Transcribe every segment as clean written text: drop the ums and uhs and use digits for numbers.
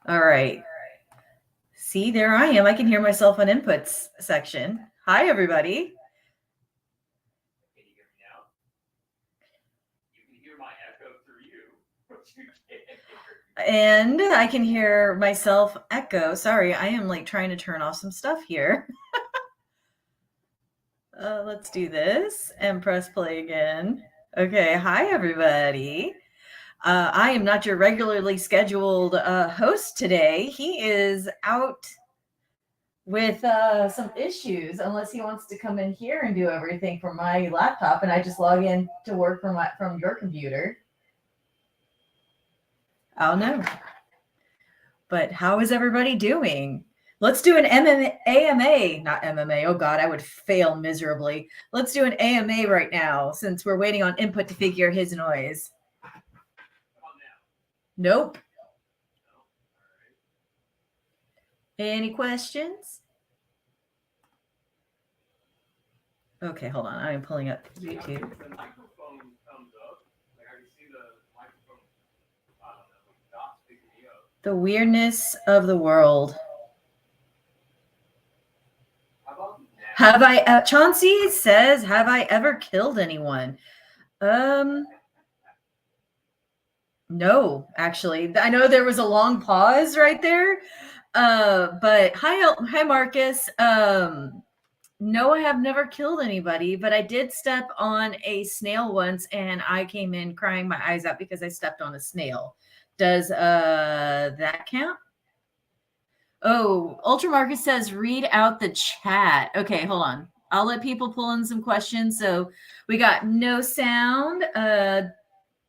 All right. See, there I am. I can hear myself on inputs section. Hi, everybody. Can you hear me now? You can hear my echo through you, but you can't hear. And I can hear myself echo. Sorry, I am like trying to turn off some stuff here. Let's do this and press play again. Okay, hi, everybody. I am not your regularly scheduled host today. He is out with some issues, unless he wants to come in here and do everything from my laptop, and I just log in to work from your computer. I'll know. But how is everybody doing? Let's do an AMA, not MMA. Oh God, I would fail miserably. Let's do an AMA right now, since we're waiting on input to figure his noise. Nope. Any questions? Okay, hold on. I am pulling up YouTube. The microphone comes up. Like I can see the microphone. I don't know. Dots picking me up. The weirdness of the world. How about now? Have I? Chauncey says, "Have I ever killed anyone?" No, actually. I know there was a long pause right there. But hi Marcus. No, I have never killed anybody, but I did step on a snail once and I came in crying my eyes out because I stepped on a snail. Does that count? Oh, Ultra Marcus says read out the chat. Okay, hold on. I'll let people pull in some questions. So we got no sound.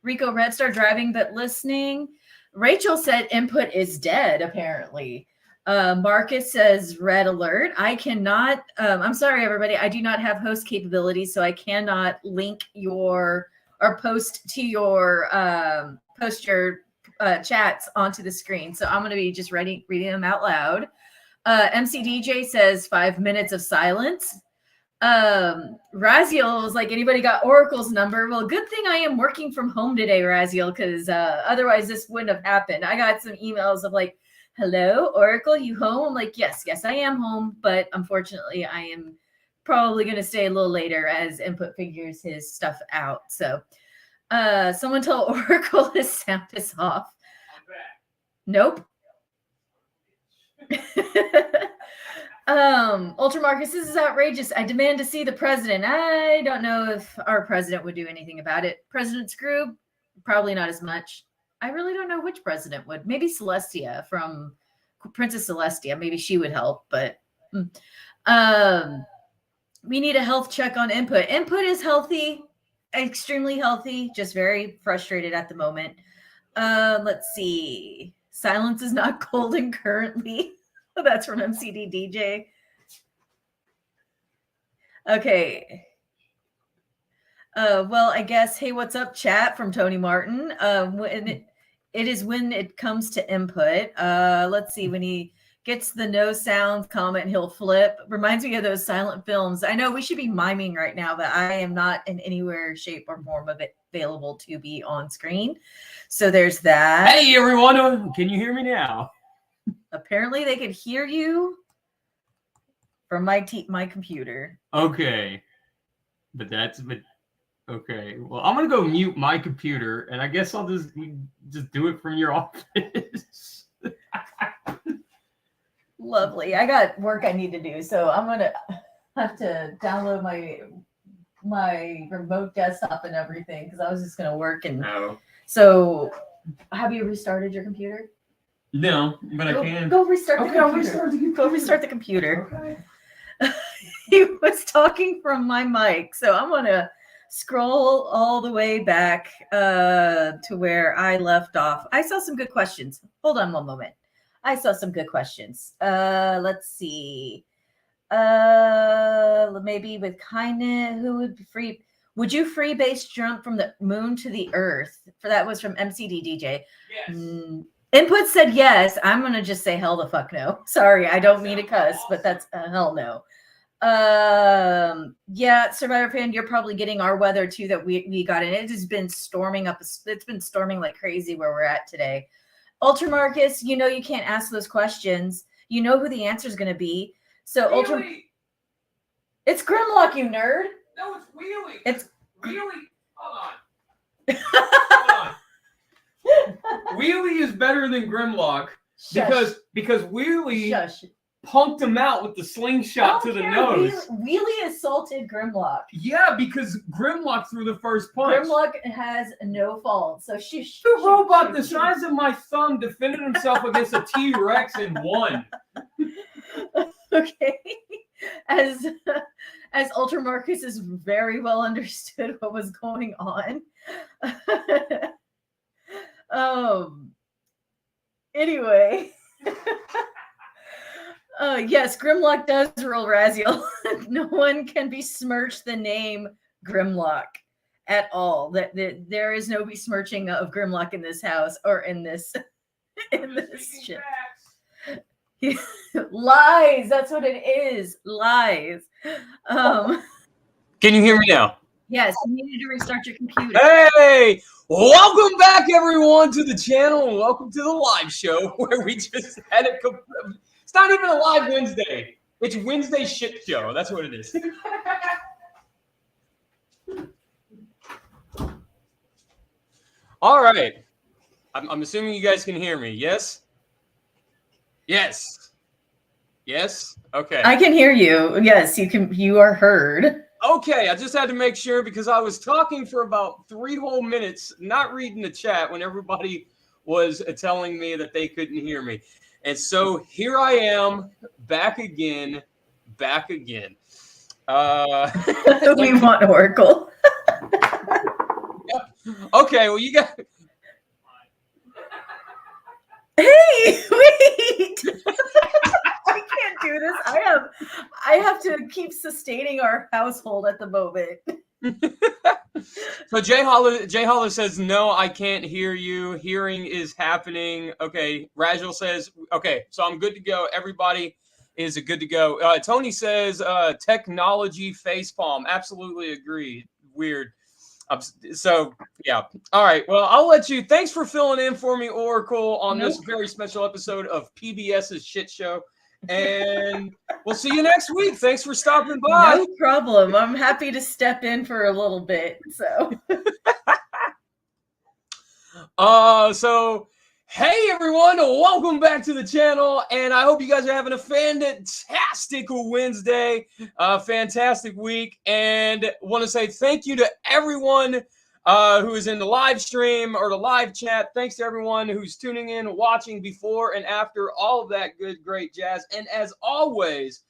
Rico Red Star driving but listening. Rachel said input is dead, apparently. Marcus says red alert. I cannot, I'm sorry, everybody. I do not have host capabilities, so I cannot link your or post to your chats onto the screen. So I'm going to be just reading them out loud. MCDJ says 5 minutes of silence. Raziel was like, anybody got Oracle's number? Well, good thing I am working from home today, Raziel, because otherwise this wouldn't have happened. I got some emails of like, hello, Oracle, you home? I'm like, yes, I am home, but unfortunately I am probably going to stay a little later as input figures his stuff out. So someone tell Oracle his sound is off. I'm back. Nope. Ultra Marcus, this is outrageous. I demand to see the president. I don't know if our president would do anything about it. President Scroob, probably not as much. I really don't know which president would. Maybe Celestia from Princess Celestia. Maybe she would help, but we need a health check on input. Input is healthy, extremely healthy, just very frustrated at the moment. Let's see. Silence is not golden currently. That's from MCD DJ. Okay. Well, I guess, hey, what's up, chat, from Tony Martin. It is when it comes to input. Let's see, when he gets the no sound comment, he'll flip. Reminds me of those silent films. I know we should be miming right now, but I am not in anywhere, shape, or form of it available to be on screen. So there's that. Hey, everyone. Can you hear me now? Apparently they could hear you from my computer. Okay. Okay. Well, I'm going to go mute my computer, and I guess I'll just do it from your office. Lovely. I got work I need to do, so I'm going to have to download my remote desktop and everything because I was just going to work. And No. So have you restarted your computer? No, but I can. Go restart the computer. Go restart the computer. Okay. He was talking from my mic, so I'm going to scroll all the way back to where I left off. I saw some good questions. Hold on one moment. I saw some good questions. Let's see. Maybe with kindness, who would be free? Would you free base jump from the moon to the earth? That was from MCD DJ. Yes. Input said yes. I'm going to just say hell the fuck no. Sorry, I don't mean to cuss, but that's a hell no. Yeah, Survivor Fan, you're probably getting our weather too that we got in. It has been storming up. It's been storming like crazy where we're at today. Ultra Marcus, you know you can't ask those questions. You know who the answer is going to be. So Wheelie! Ultra, it's Grimlock, you nerd. No, it's Wheelie. It's Wheelie. Hold on. Hold on. Wheelie is better than Grimlock because Wheelie Shush. punked him out with the slingshot to the nose. Wheelie assaulted Grimlock. Yeah, because Grimlock threw the first punch. Grimlock has no fault. So shush. The robot the size of my thumb defended himself against a T-Rex and won. Okay. As Ultra Marcus is very well understood what was going on. Anyway. Yes, Grimlock does rule Raziel. No one can besmirch the name Grimlock at all. That there is no besmirching of Grimlock in this house or in this shit. Lies. That's what it is. Lies. Can you hear me now? Yes, you needed to restart your computer. Hey, welcome back, everyone, to the channel, and welcome to the live show where we just had a. It's not even a live Wednesday. It's Wednesday shit show. That's what it is. All right. I'm assuming you guys can hear me. Yes? Yes. Yes? Okay. I can hear you. Yes, you can. You are heard. Okay, I just had to make sure because I was talking for about 3 whole minutes, not reading the chat when everybody was telling me that they couldn't hear me. And so here I am, back again. We want Oracle. Okay, well, you got... Hey, wait! I can't do this. I have to keep sustaining our household at the moment. So Jay Holler says, no, I can't hear you. Hearing is happening. Okay, Rajal says, okay, so I'm good to go. Everybody is good to go. Tony says, technology facepalm. Absolutely agree. Weird. So, yeah. All right. Well, I'll let you. Thanks for filling in for me, Oracle, on this very special episode of PBS's Shit Show. And we'll see you next week. Thanks for stopping by. No problem. I'm happy to step in for a little bit. So, hey, everyone. Welcome back to the channel. And I hope you guys are having a fantastic Wednesday, fantastic week. And want to say thank you to everyone who is in the live stream or the live chat. Thanks to everyone who's tuning in, watching before and after, all of that good, great jazz. And as always,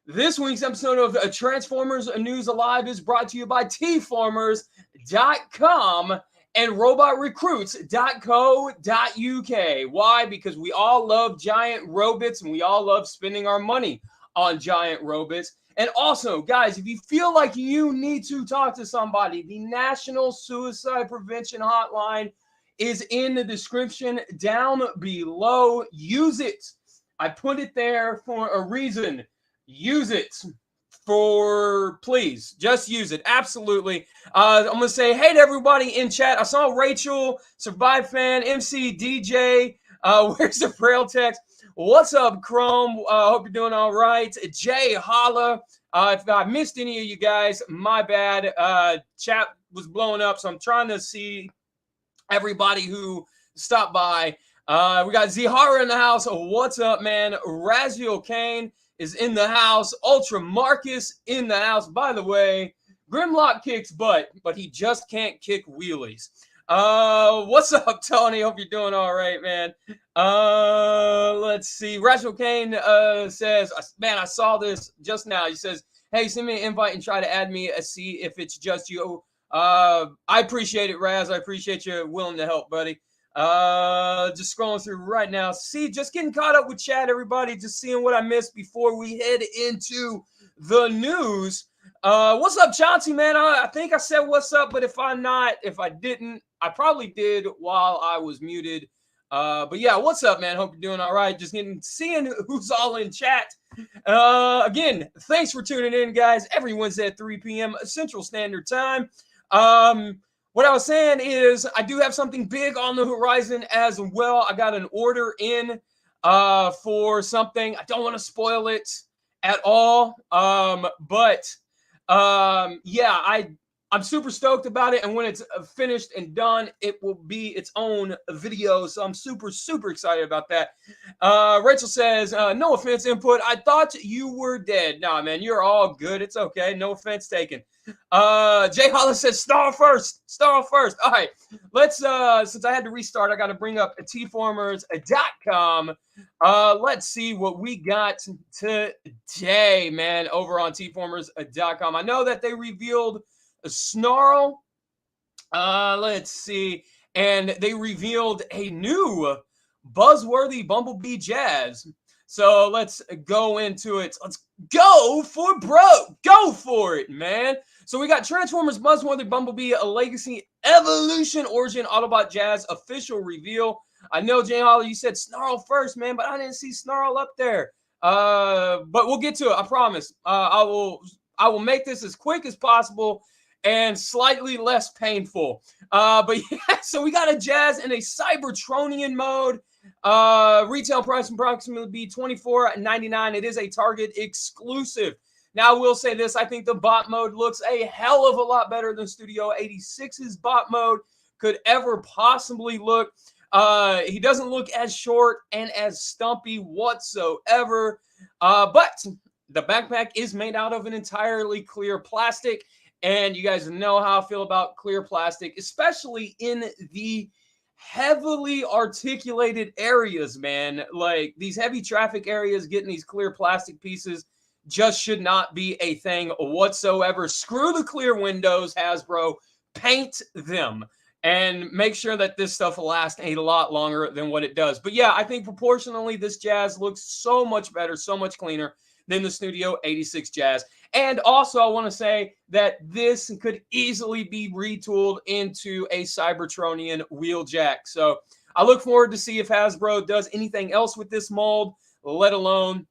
this week's episode of Transformers News Alive is brought to you by tfarmers.com and robotrecruits.co.uk. Why? Because we all love giant robots and we all love spending our money on giant robots. And also, guys, if you feel like you need to talk to somebody, the National Suicide Prevention Hotline is in the description down below. Use it. I put it there for a reason. Use it. Please, just use it. Absolutely. I'm going to say hey to everybody in chat. I saw Rachel, Survive Fan, MC, DJ. Where's the Braille text? What's up, Chrome? Hope you're doing all right. Jay Holla. If I missed any of you guys, my bad. Chat was blowing up, so I'm trying to see everybody who stopped by. We got Zihara in the house. What's up, man? Raziel Kane is in the house. Ultra Marcus in the house. By the way, Grimlock kicks butt, but he just can't kick wheelies. What's up, Tony? Hope you're doing all right, man. Let's see. Rachel Kane says, man, I saw this just now. He says, hey, send me an invite and try to add me and see if it's just you. I appreciate it, Raz. I appreciate you willing to help, buddy. Just scrolling through right now. See, just getting caught up with chat, everybody. Just seeing what I missed before we head into the news. What's up, Chauncey, man? I think I said what's up, but if I didn't, I probably did while I was muted. But yeah, what's up, man? Hope you're doing all right. Just seeing who's all in chat. Again, thanks for tuning in, guys. Every Wednesday at 3 p.m. Central Standard Time. What I was saying is I do have something big on the horizon as well. I got an order in for something. I don't want to spoil it at all. Yeah, I'm super stoked about it, and when it's finished and done, it will be its own video, so I'm super, super excited about that. Rachel says, no offense, Input. I thought you were dead. Nah, man, you're all good. It's okay. No offense taken. Jay Hollis says, Snarl first. Snarl first. All right, let's, since I had to restart, I got to bring up tformers.com. Let's see what we got today, man, over on tformers.com. I know that they revealed a Snarl. Let's see. And they revealed a new buzzworthy Bumblebee Jazz. So let's go into it. Let's go for broke. Go for it, man. So we got Transformers Buzzworthy Bumblebee, a Legacy Evolution Origin Autobot Jazz official reveal. I know, Jay Holly, you said Snarl first, man, but I didn't see Snarl up there. But we'll get to it. I promise. I will make this as quick as possible and slightly less painful. But yeah, so we got a Jazz in a Cybertronian mode. Retail price approximately be $24.99. It is a Target exclusive. Now, I will say this. I think the bot mode looks a hell of a lot better than Studio 86's bot mode could ever possibly look. He doesn't look as short and as stumpy whatsoever. But the backpack is made out of an entirely clear plastic. And you guys know how I feel about clear plastic, especially in the heavily articulated areas, man. Like these heavy traffic areas, getting these clear plastic pieces just should not be a thing whatsoever. Screw the clear windows, Hasbro. Paint them and make sure that this stuff will last a lot longer than what it does. But yeah, I think proportionally, this Jazz looks so much better, so much cleaner than the Studio 86 Jazz. And also, I want to say that this could easily be retooled into a Cybertronian wheeljack. So I look forward to see if Hasbro does anything else with this mold, let alone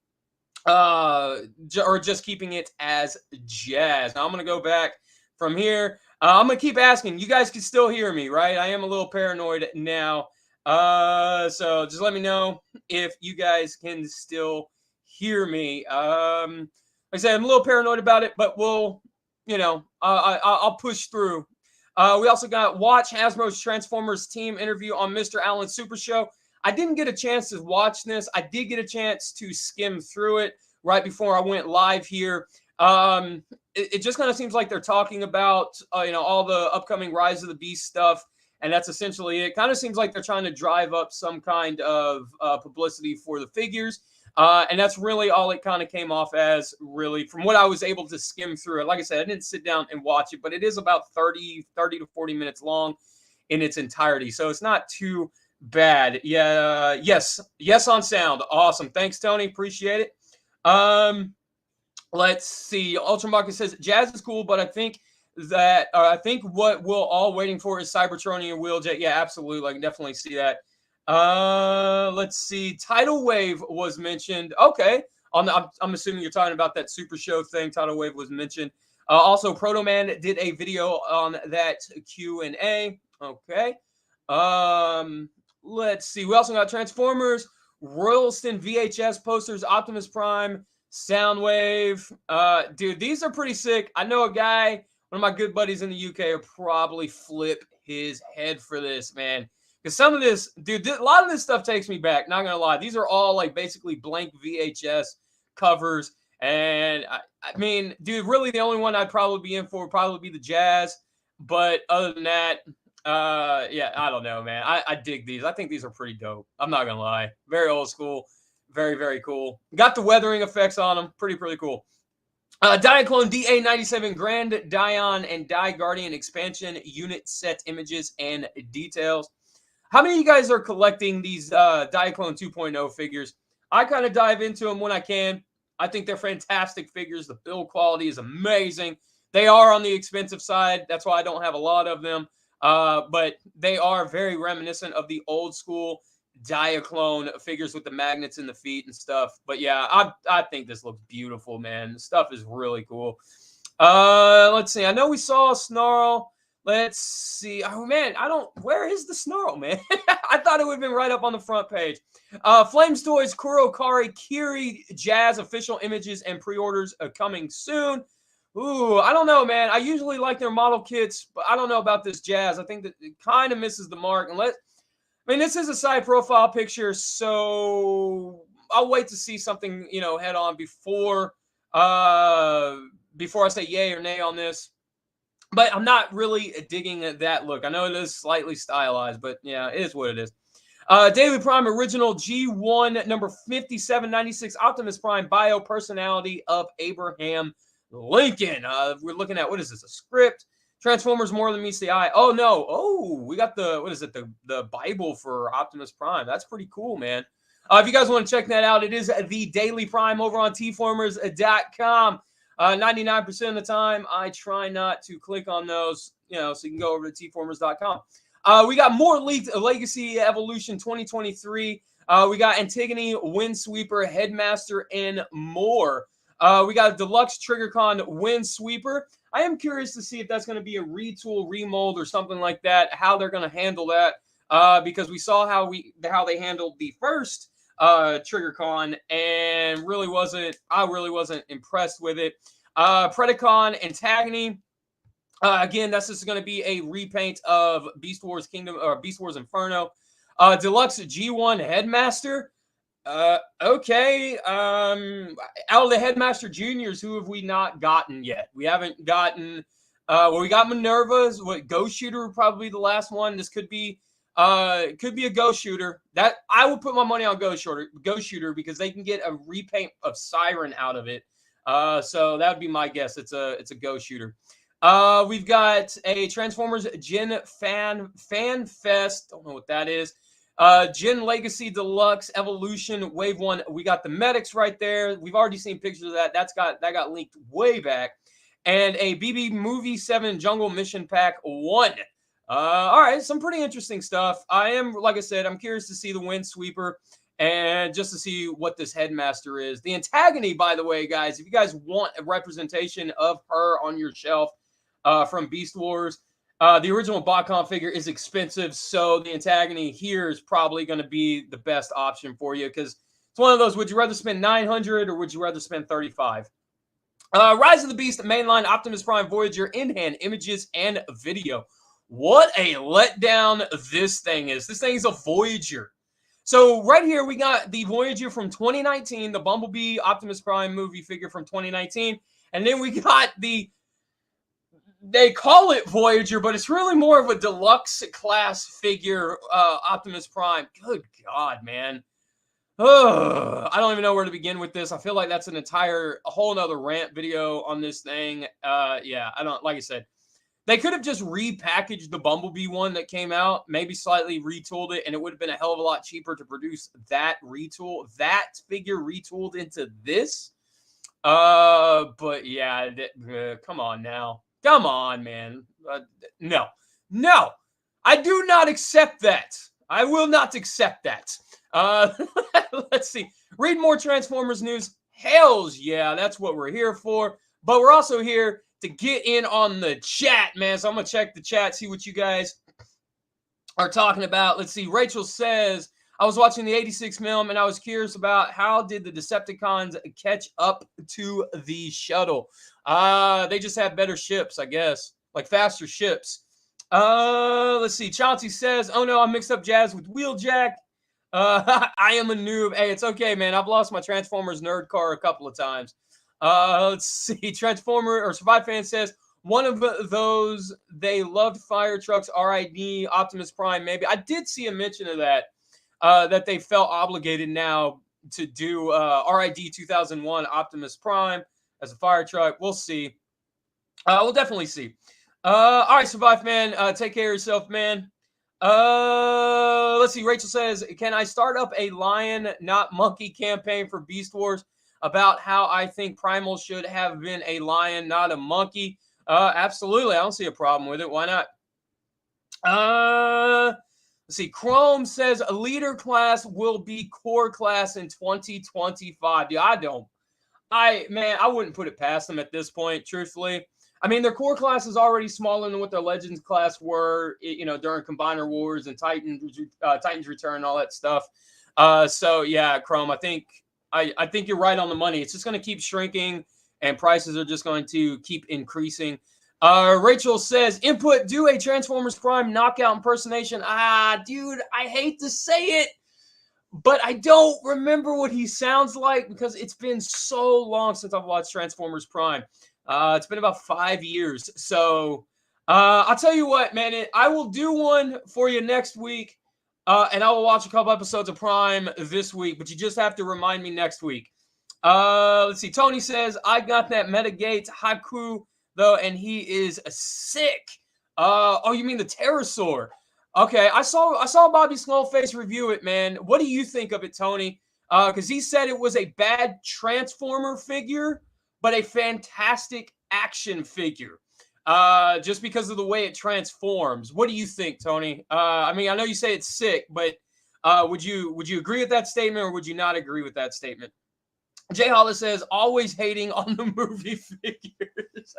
or just keeping it as Jazz. Now I'm going to go back from here. I'm going to keep asking. You guys can still hear me, right? I am a little paranoid now. So just let me know if you guys can still hear me. Like I said, I'm a little paranoid about it, but we'll, I'll push through. We also got watch Hasbro's Transformers team interview on Mr. Allen's Super Show. I didn't get a chance to watch this. I did get a chance to skim through it right before I went live here. It just kind of seems like they're talking about, all the upcoming Rise of the Beast stuff, and that's essentially it. Kind of seems like they're trying to drive up some kind of publicity for the figures. And that's really all it kind of came off as, really, from what I was able to skim through it. Like I said, I didn't sit down and watch it, but it is about 30 to 40 minutes long in its entirety. So it's not too bad. Yeah. Yes on sound. Awesome. Thanks, Tony. Appreciate it. Let's see. Ultramarket says, Jazz is cool, but I think what we're all waiting for is Cybertronian wheeljet. Yeah, absolutely. I can definitely see that. Let's see. Tidal Wave was mentioned. Okay. I'm assuming you're talking about that Super Show thing. Tidal Wave was mentioned. Also, Proto Man did a video on that Q&A. Okay. Let's see. We also got Transformers, Royalston VHS posters, Optimus Prime, Soundwave. Dude, these are pretty sick. I know a guy, one of my good buddies in the UK, will probably flip his head for this, man. Because some of this, dude, a lot of this stuff takes me back. Not going to lie. These are all like basically blank VHS covers. And I mean, dude, really the only one I'd probably be in for would probably be the Jazz. But other than that, yeah, I don't know, man. I dig these. I think these are pretty dope. I'm not going to lie. Very old school. Very, very cool. Got the weathering effects on them. Pretty cool. Diaclone DA97 Grand Dion and Die Guardian expansion unit set images and details. How many of you guys are collecting these Diaclone 2.0 figures? I kind of dive into them when I can. I think they're fantastic figures. The build quality is amazing. They are on the expensive side. That's why I don't have a lot of them. But they are very reminiscent of the old school Diaclone figures with the magnets in the feet and stuff. But yeah, I think this looks beautiful, man. The stuff is really cool. Let's see. I know we saw a Snarl. Let's see. Oh man, where is the Snarl, man? I thought it would have been right up on the front page. Flames Toys, Kurokari, Kiri, Jazz official images and pre-orders are coming soon. Ooh, I don't know, man. I usually like their model kits, but I don't know about this Jazz. I think that it kind of misses the mark. This is a side profile picture, so I'll wait to see something, head on before I say yay or nay on this. But I'm not really digging that look. I know it is slightly stylized, but yeah, it is what it is. Daily Prime Original G1 number 5796 Optimus Prime Bio Personality of Abraham Lincoln. We're looking at, what is this, a script? Transformers More Than Meets the Eye. Oh, no. Oh, we got the Bible for Optimus Prime. That's pretty cool, man. If you guys want to check that out, it is the Daily Prime over on tformers.com. 99% of the time, I try not to click on those, so you can go over to tformers.com. We got more leaked Legacy Evolution 2023. We got Antigone, Windsweeper, Headmaster, and more. We got a deluxe TriggerCon Windsweeper. I am curious to see if that's going to be a retool, remold, or something like that, how they're going to handle that, because we saw how they handled the first TriggerCon, and I really wasn't impressed with it. Predacon Antagony. Again, this is going to be a repaint of Beast Wars Kingdom or Beast Wars Inferno. Deluxe G1 Headmaster. Okay. Out of the Headmaster Juniors, who have we not gotten yet? We haven't gotten. We got Minerva's. Ghost Shooter would probably be the last one. This could be a Ghost Shooter. That I would put my money on Ghost Shooter because they can get a repaint of Siren out of it. So that would be my guess. It's a Ghost Shooter. We've got a Transformers Gen Fan Fest. Don't know what that is. Gen Legacy Deluxe Evolution Wave 1. We got the medics right there. We've already seen pictures of that. That got leaked way back. And a BB Movie 7 Jungle Mission Pack 1. All right, some pretty interesting stuff. Like I said, I'm curious to see the Windsweeper and just to see what this Headmaster is. The Antagony, by the way, guys, if you guys want a representation of her on your shelf from Beast Wars, the original Botcon figure is expensive, so the Antagony here is probably going to be the best option for you because it's one of those, would you rather spend $900 or would you rather spend $35? Rise of the Beast mainline Optimus Prime Voyager in-hand images and video. What a letdown this thing is. This thing is a Voyager. So right here, we got the Voyager from 2019, the Bumblebee Optimus Prime movie figure from 2019. And then we got they call it Voyager, but it's really more of a deluxe class figure, Optimus Prime. Good God, man. I don't even know where to begin with this. I feel like that's a whole nother rant video on this thing. Yeah, like I said, they could have just repackaged the Bumblebee one that came out, maybe slightly retooled it, and it would have been a hell of a lot cheaper to produce that figure retooled into this. But yeah, come on now. Come on, man. No. I do not accept that. I will not accept that. Let's see. Read more Transformers news. Hells yeah, that's what we're here for. But we're also here to get in on the chat, man. So I'm going to check the chat, see what you guys are talking about. Let's see. Rachel says, I was watching the 86 film and I was curious about how did the Decepticons catch up to the shuttle? They just have better ships, I guess. Like faster ships. Let's see. Chauncey says, oh no, I mixed up Jazz with Wheeljack. I am a noob. Hey, it's okay, man. I've lost my Transformers nerd car a couple of times. Let's see. Transformer or Survive Fan says, one of those, they loved fire trucks, RID, Optimus Prime, maybe. I did see a mention of that, that they felt obligated now to do RID 2001 Optimus Prime as a fire truck. We'll see. We'll definitely see. All right, Survive Man, take care of yourself, man. Let's see. Rachel says, can I start up a lion, not monkey campaign for Beast Wars about how I think Primal should have been a lion, not a monkey? Absolutely. I don't see a problem with it. Why not? Let's see. Chrome says a leader class will be core class in 2025. Yeah, I wouldn't put it past them at this point, truthfully. I mean, their core class is already smaller than what their Legends class were, during Combiner Wars and Titans Return and all that stuff. So yeah, Chrome, I think you're right on the money. It's just going to keep shrinking, and prices are just going to keep increasing. Rachel says, input, do a Transformers Prime knockout impersonation. Dude, I hate to say it, but I don't remember what he sounds like because it's been so long since I've watched Transformers Prime. It's been about 5 years. So I'll tell you what, man, I will do one for you next week, and I will watch a couple episodes of Prime this week, but you just have to remind me next week. Let's see. Tony says, I got that Metagate Haku, though, and he is sick. Oh, you mean the Pterosaur? Okay, I saw Bobby Skullface review it, man. What do you think of it, Tony? Because he said it was a bad Transformer figure, but a fantastic action figure. Just because of the way it transforms. What do you think, Tony? I mean, I know you say it's sick, but would you agree with that statement, or would you not agree with that statement? Jay Hollis says, always hating on the movie figures.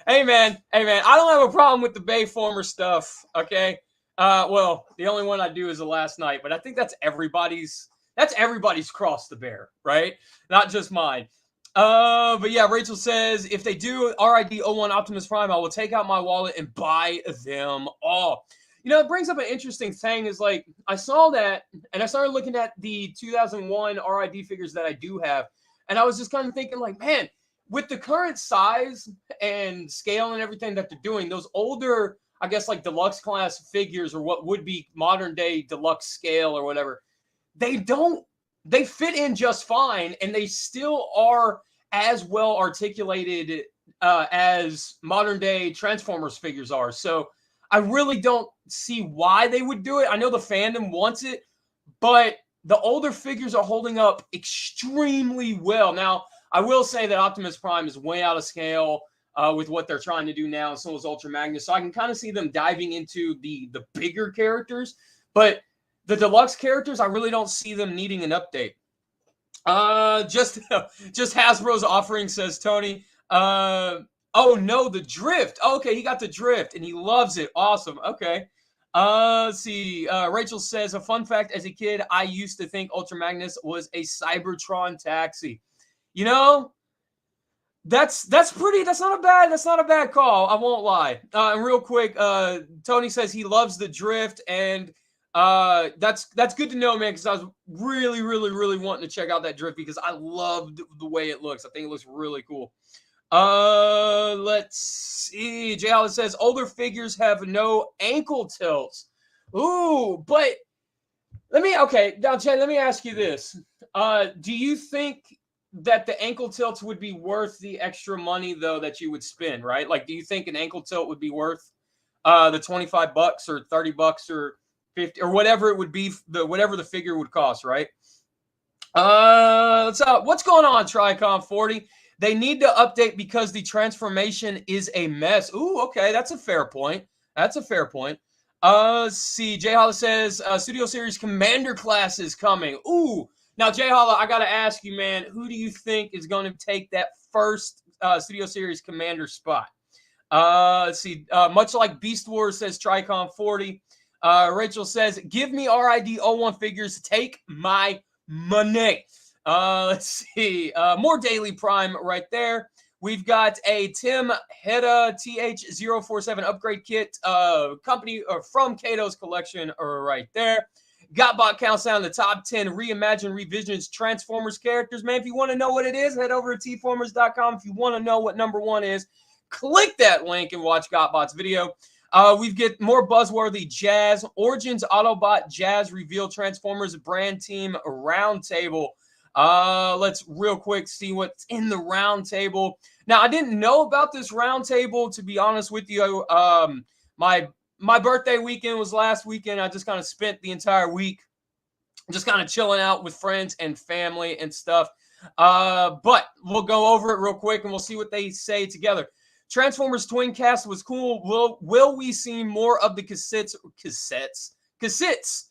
Hey man, I don't have a problem with the Bayformer stuff, okay? Well, the only one I do is the Last Night, but I think that's everybody's cross to bear, right? Not just mine. But yeah, Rachel says, if they do RID 01 Optimus Prime, I will take out my wallet and buy them all. It brings up an interesting thing is, like, I saw that and I started looking at the 2001 RID figures that I do have, and I was just kind of thinking, like, man, with the current size and scale and everything that they're doing, those older, I guess, like deluxe class figures, or what would be modern day deluxe scale or whatever, they fit in just fine, and they still are as well articulated as modern day Transformers figures are. So I really don't see why they would do it. I know the fandom wants it, but the older figures are holding up extremely well. Now, I will say that Optimus Prime is way out of scale with what they're trying to do now, and so is Ultra Magnus. So I can kind of see them diving into the bigger characters, but the deluxe characters, I really don't see them needing an update. Just Hasbro's offering, says Tony. Oh no, the Drift. Okay, he got the Drift and he loves it. Awesome. Okay. Let's see. Rachel says, a fun fact: as a kid, I used to think Ultra Magnus was a Cybertron taxi. That's not a bad call. I won't lie. And real quick, Tony says he loves the Drift, and that's good to know, man, because I was really, really, really wanting to check out that Drift because I loved the way it looks. I think it looks really cool. Let's see. Jay Hollis says older figures have no ankle tilts. Ooh, but now, Chad, let me ask you this. Do you think that the ankle tilts would be worth the extra money, though, that you would spend, right? Like, do you think an ankle tilt would be worth the $25 or $30 or $50 or whatever it would be, whatever the figure would cost, right? What's going on, Tricom 40? They need to update because the transformation is a mess. Ooh, okay, that's a fair point. See, Jay Holla says Studio Series Commander class is coming. Ooh, now Jay Holla, I gotta ask you, man, who do you think is going to take that first Studio Series Commander spot? Let's see. Much like Beast Wars, says Tricom 40. Rachel says, give me RID 01 figures, take my money. Let's see. More Daily Prime right there. We've got a Tim Hedda TH047 upgrade kit company from Kato's collection right there. Gotbot counts down the top 10 reimagined revisions Transformers characters. Man, if you want to know what it is, head over to tformers.com. If you want to know what number one is, click that link and watch Gotbot's video. We've get more buzzworthy Jazz Origins Autobot Jazz Reveal Transformers Brand Team Roundtable. Let's real quick see what's in the roundtable. Now, I didn't know about this roundtable, to be honest with you. My birthday weekend was last weekend. I just kind of spent the entire week just kind of chilling out with friends and family and stuff. But we'll go over it real quick and we'll see what they say together. Transformers Twin Cast was cool. Will we see more of the cassettes? Jeebus,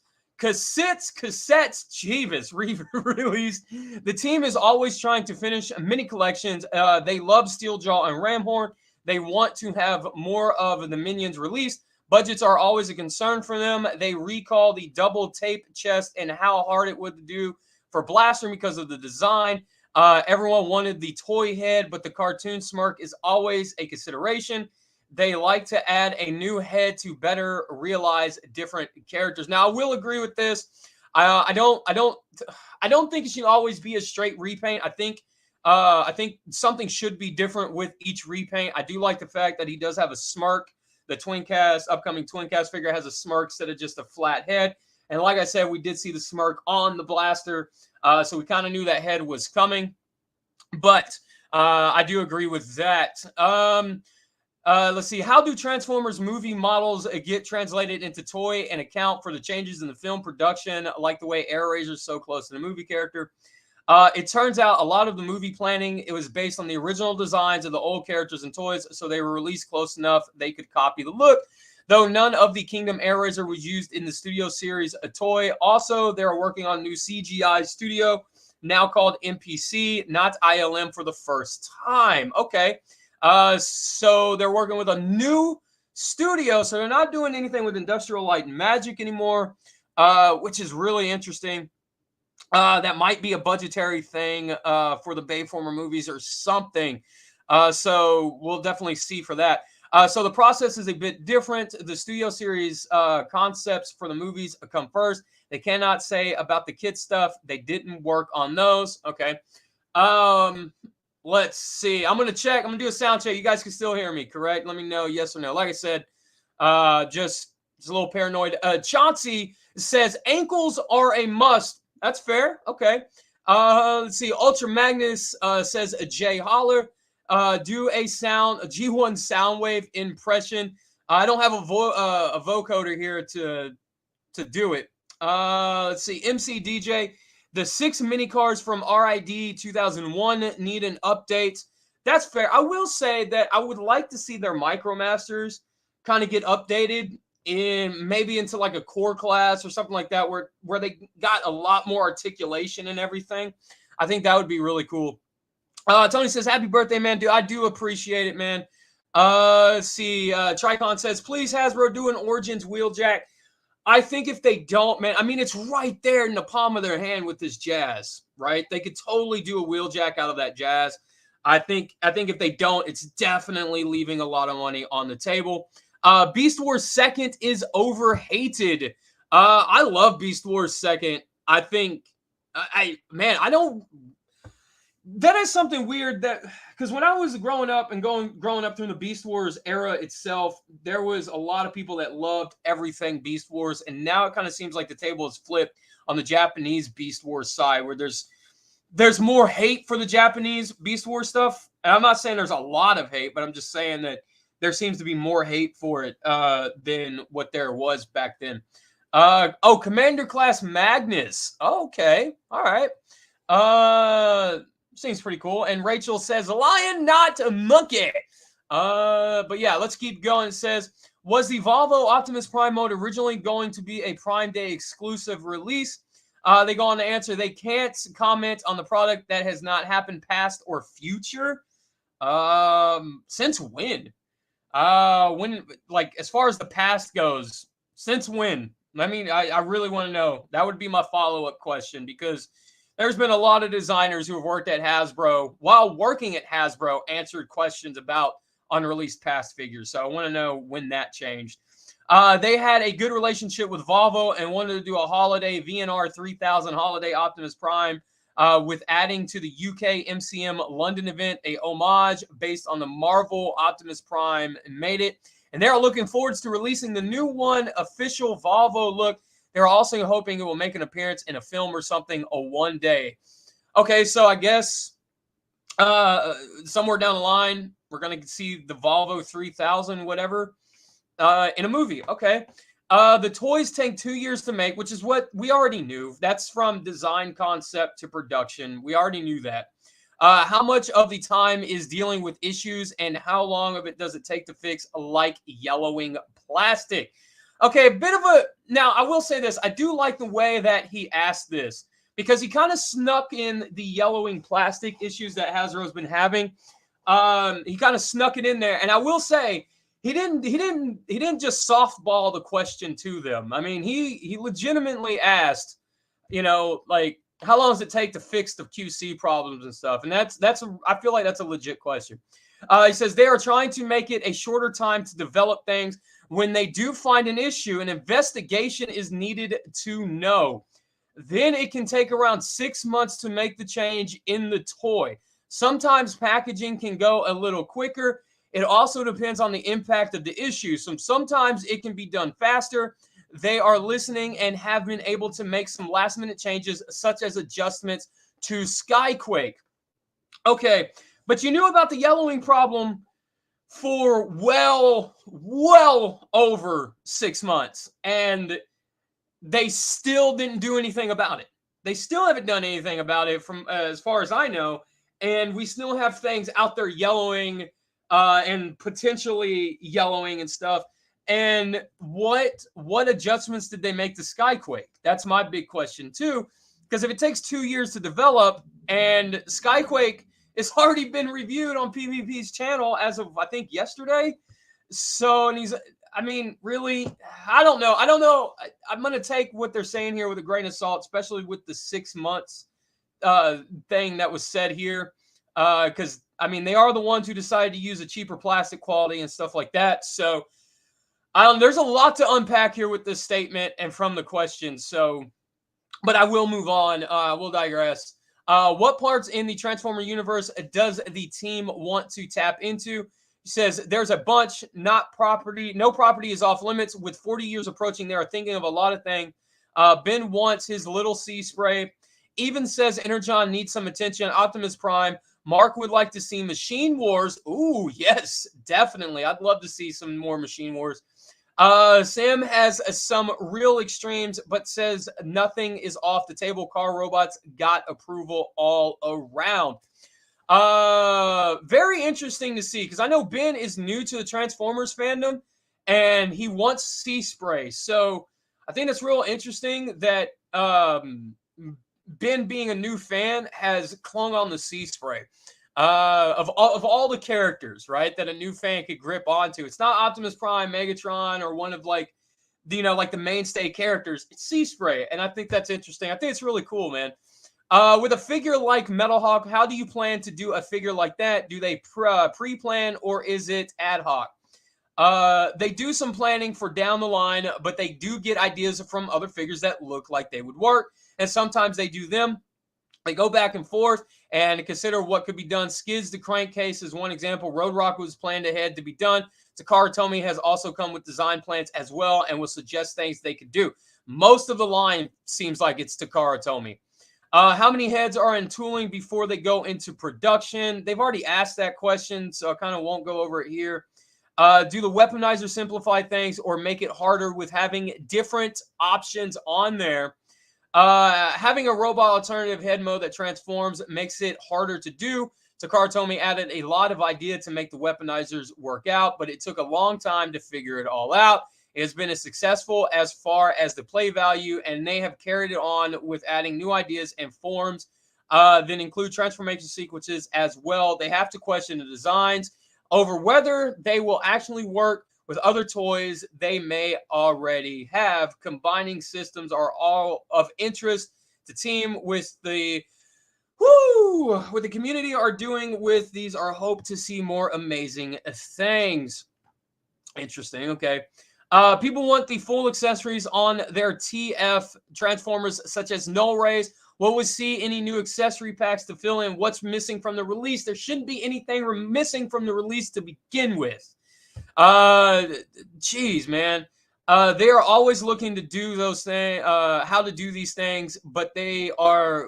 re-released. The team is always trying to finish mini collections. They love Steeljaw and Ramhorn. They want to have more of the minions released. Budgets are always a concern for them. They recall the double tape chest and how hard it would do for Blaster because of the design. Everyone wanted the toy head, but the cartoon smirk is always a consideration. They like to add a new head to better realize different characters. Now, I will agree with this. I don't think it should always be a straight repaint. I think something should be different with each repaint. I do like the fact that he does have a smirk. The upcoming Twincast figure has a smirk instead of just a flat head. And like I said, we did see the smirk on the Blaster, so we kind of knew that head was coming. But I do agree with that. Let's see. How do Transformers movie models get translated into toy and account for the changes in the film production, like the way Air Razor is so close to the movie character? It turns out a lot of the movie planning, it was based on the original designs of the old characters and toys, so they were released close enough they could copy the look. Though none of the Kingdom Air Razor was used in the studio series a toy. Also, they are working on a new CGI studio, now called MPC, not ILM for the first time. Okay. So they're working with a new studio, so they're not doing anything with Industrial Light and Magic anymore, which is really interesting. That might be a budgetary thing for the Bayformer movies or something. So we'll definitely see for that. So the process is a bit different. The studio series concepts for the movies come first. They cannot say about the kid stuff. They didn't work on those. Okay. Let's see. I'm going to check. I'm going to do a sound check. You guys can still hear me, correct? Let me know yes or no. Like I said, just a little paranoid. Chauncey says ankles are a must. That's fair. Okay. Let's see. Ultra Magnus says Jay Holler. Do a G1 Soundwave impression. I don't have a vocoder here to do it. Let's see. MC DJ. The 6 mini cars from RID 2001 need an update. That's fair. I will say that I would like to see their Micromasters kind of get updated maybe into like a core class or something like that where they got a lot more articulation and everything. I think that would be really cool. Tony says, happy birthday, man. Dude, I do appreciate it, man. Let's see. Tricon says, please, Hasbro, do an Origins Wheeljack. I think if they don't, man, I mean, it's right there in the palm of their hand with this Jazz, right? They could totally do a Wheeljack out of that Jazz. I think if they don't, it's definitely leaving a lot of money on the table. Beast Wars 2nd is overhated. I love Beast Wars 2nd. I think, that is something weird because when I was growing up through the Beast Wars era itself, there was a lot of people that loved everything Beast Wars, and now it kind of seems like the table is flipped on the Japanese Beast Wars side, where there's more hate for the Japanese Beast Wars stuff. And I'm not saying there's a lot of hate, but I'm just saying that there seems to be more hate for it than what there was back then. Commander Class Magnus. Okay, all right. Seems pretty cool. And Rachel says, lion, not a monkey. But yeah, let's keep going. It says, was the Volvo Optimus Prime mode originally going to be a Prime Day exclusive release? They go on to answer, they can't comment on the product that has not happened past or future. Since when? When, like, as far as the past goes, since when? I mean, I really want to know. That would be my follow-up question, because there's been a lot of designers who have worked at Hasbro while working at Hasbro answered questions about unreleased past figures. So I want to know when that changed. They had a good relationship with Volvo and wanted to do a holiday VNR 3000 holiday Optimus Prime with adding to the UK MCM London event a homage based on the Marvel Optimus Prime and made it. And they're looking forward to releasing the new one official Volvo look. They're also hoping it will make an appearance in a film or something one day. Okay, so I guess somewhere down the line, we're going to see the Volvo 3000, whatever, in a movie. Okay. The toys take 2 years to make, which is what we already knew. That's from design concept to production. We already knew that. How much of the time is dealing with issues, and how long of it does it take to fix, like yellowing plastic? Okay, a bit of Now, I will say this. I do like the way that he asked this because he kind of snuck in the yellowing plastic issues that Hasbro's been having. He kind of snuck it in there. And I will say, he didn't just softball the question to them. I mean, he legitimately asked, like, how long does it take to fix the QC problems and stuff? And I feel like that's a legit question. He says they are trying to make it a shorter time to develop things. When they do find an issue, an investigation is needed to know. Then it can take around 6 months to make the change in the toy. Sometimes packaging can go a little quicker. It also depends on the impact of the issue. So sometimes it can be done faster. They are listening and have been able to make some last minute changes, such as adjustments to Skyquake. Okay, but you knew about the yellowing problem for well over 6 months, and they still didn't do anything about it. They still haven't done anything about it from as far as I know, and we still have things out there yellowing and potentially yellowing and stuff. And what adjustments did they make to Skyquake? That's my big question too, because if it takes 2 years to develop and Skyquake it's already been reviewed on PvP's channel as of, I think, yesterday. So, and really, I don't know. I'm going to take what they're saying here with a grain of salt, especially with the 6 months thing that was said here. Because, they are the ones who decided to use a cheaper plastic quality and stuff like that. So, there's a lot to unpack here with this statement and from the question. So, but I will move on. We'll digress. What parts in the Transformer universe does the team want to tap into? He says there's a bunch. No property is off limits. With 40 years approaching, they are thinking of a lot of things. Ben wants his little sea spray. Even says Energon needs some attention. Optimus Prime. Mark would like to see Machine Wars. Ooh, yes, definitely. I'd love to see some more Machine Wars. Sam has some real extremes, but says nothing is off the table. Car robots got approval all around. Very interesting to see, because I know Ben is new to the Transformers fandom, and he wants sea spray. So I think that's real interesting that Ben, being a new fan, has clung on the sea spray. Of all the characters, right, that a new fan could grip onto. It's not Optimus Prime, Megatron, or one of like the mainstay characters. It's Sea Spray, and I think that's interesting. I think it's really cool, man. With a figure like Metal Hawk, how do you plan to do a figure like that? Do they pre-plan, or is it ad hoc? They do some planning for down the line, but they do get ideas from other figures that look like they would work, and sometimes they do them. They go back and forth and consider what could be done. Skids the Crankcase is one example. Road Rock was planned ahead to be done. Takara Tomy has also come with design plans as well and will suggest things they could do. Most of the line seems like it's Takara Tomy. How many heads are in tooling before they go into production? They've already asked that question, so I kind of won't go over it here. Do the weaponizers simplify things or make it harder with having different options on there? Having a robot alternative head mode that transforms makes it harder to do. Takara Tomy added a lot of idea to make the weaponizers work out, but it took a long time to figure it all out. It has been as successful as far as the play value, and they have carried it on with adding new ideas and forms, then include transformation sequences as well. They have to question the designs over whether they will actually work with other toys they may already have. Combining systems are all of interest to team with the what the community are doing with these are hope to see more amazing things. Interesting. Okay. People want the full accessories on their TF Transformers, such as null rays. Will we see any new accessory packs to fill in what's missing from the release? There shouldn't be anything missing from the release to begin with. Geez, man. They are always looking to do those things, how to do these things, but they are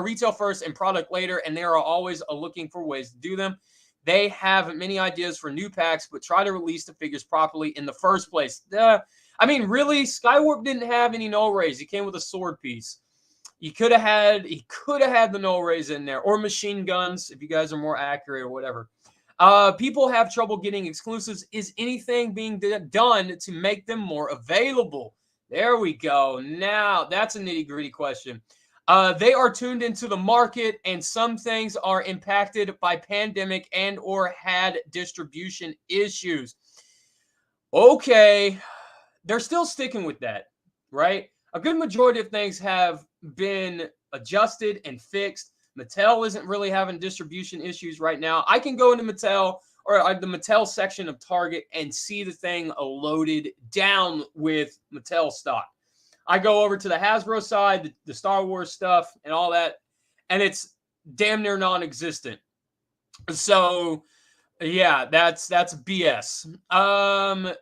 retail first and product later, and they are always looking for ways to do them. They have many ideas for new packs, but try to release the figures properly in the first place. Really, Skywarp didn't have any null rays. He came with a sword piece. He could have had the null rays in there, or machine guns, if you guys are more accurate or whatever. People have trouble getting exclusives. Is anything being done to make them more available? There we go. Now, that's a nitty-gritty question. They are tuned into the market, and some things are impacted by pandemic and or had distribution issues. Okay, they're still sticking with that, right? A good majority of things have been adjusted and fixed. Mattel isn't really having distribution issues right now. I can go into Mattel or the Mattel section of Target and see the thing loaded down with Mattel stock. I go over to the Hasbro side, the Star Wars stuff and all that, and it's damn near non-existent. So yeah, that's BS.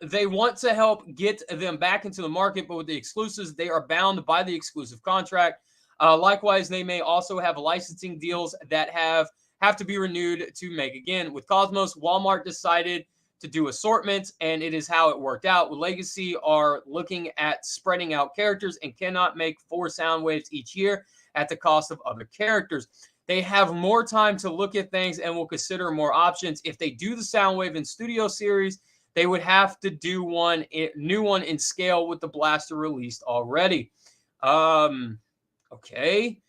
They want to help get them back into the market, but with the exclusives, they are bound by the exclusive contract. Likewise, they may also have licensing deals that have to be renewed to make again. With Cosmos, Walmart decided to do assortments, and it is how it worked out. With Legacy are looking at spreading out characters and cannot make 4 sound waves each year at the cost of other characters. They have more time to look at things and will consider more options. If they do the Soundwave in Studio Series, they would have to do new one in scale with the blaster released already. Okay.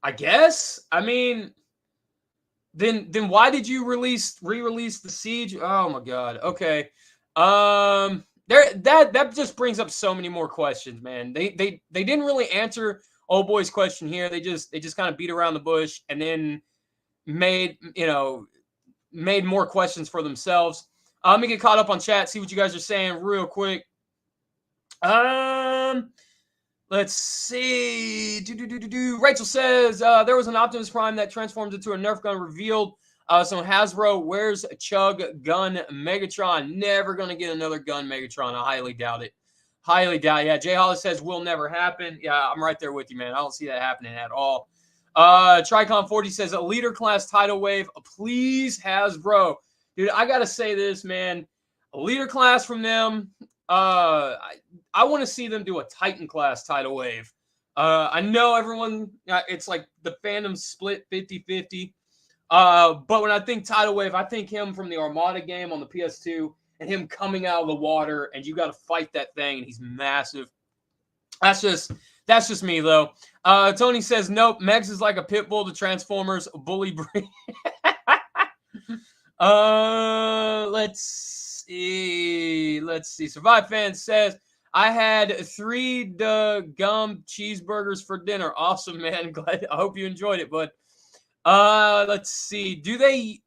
I guess. I mean, then why did you re-release the Siege? Oh my God. Okay. That just brings up so many more questions, man. They didn't really answer old boy's question here. They just kind of beat around the bush and then made more questions for themselves. Let me get caught up on chat, see what you guys are saying real quick. Let's see. Rachel says there was an Optimus Prime that transformed into a Nerf gun revealed. So Hasbro, where's Chug Gun Megatron? Never gonna get another gun Megatron. I highly doubt it. Highly doubt. Yeah, Jay Hollis says will never happen. Yeah, I'm right there with you, man. I don't see that happening at all. Tricon 40 says a leader class tidal wave. Please, Hasbro. Dude, I gotta say this, man. A leader class from them. I want to see them do a Titan class tidal wave. I know everyone, it's like the fandom split 50-50. But when I think tidal wave, I think him from the Armada game on the PS2 and him coming out of the water and you got to fight that thing and he's massive. That's just me though. Tony says, nope, Megs is like a pit bull to Transformers bully breed. Let's see. Survive Fan says, I had 3 gum cheeseburgers for dinner. Awesome, man. Glad. I hope you enjoyed it, bud. Let's see. They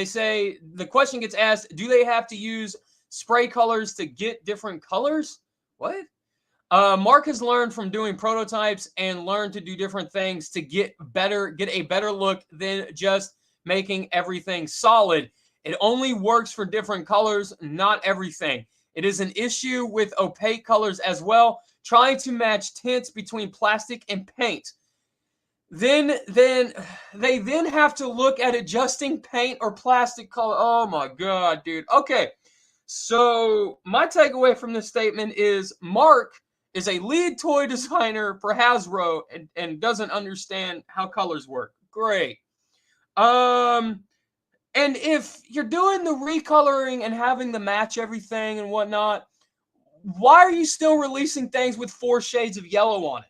say the question gets asked, do they have to use spray colors to get different colors? What? Mark has learned from doing prototypes and learned to do different things to get a better look than just making everything solid. It only works for different colors, not everything. It is an issue with opaque colors as well, trying to match tints between plastic and paint. Then they have to look at adjusting paint or plastic color. Oh my God, dude. Okay, so my takeaway from this statement is Mark is a lead toy designer for Hasbro and doesn't understand how colors work. Great. And if you're doing the recoloring and having to match everything and whatnot, why are you still releasing things with 4 shades of yellow on it?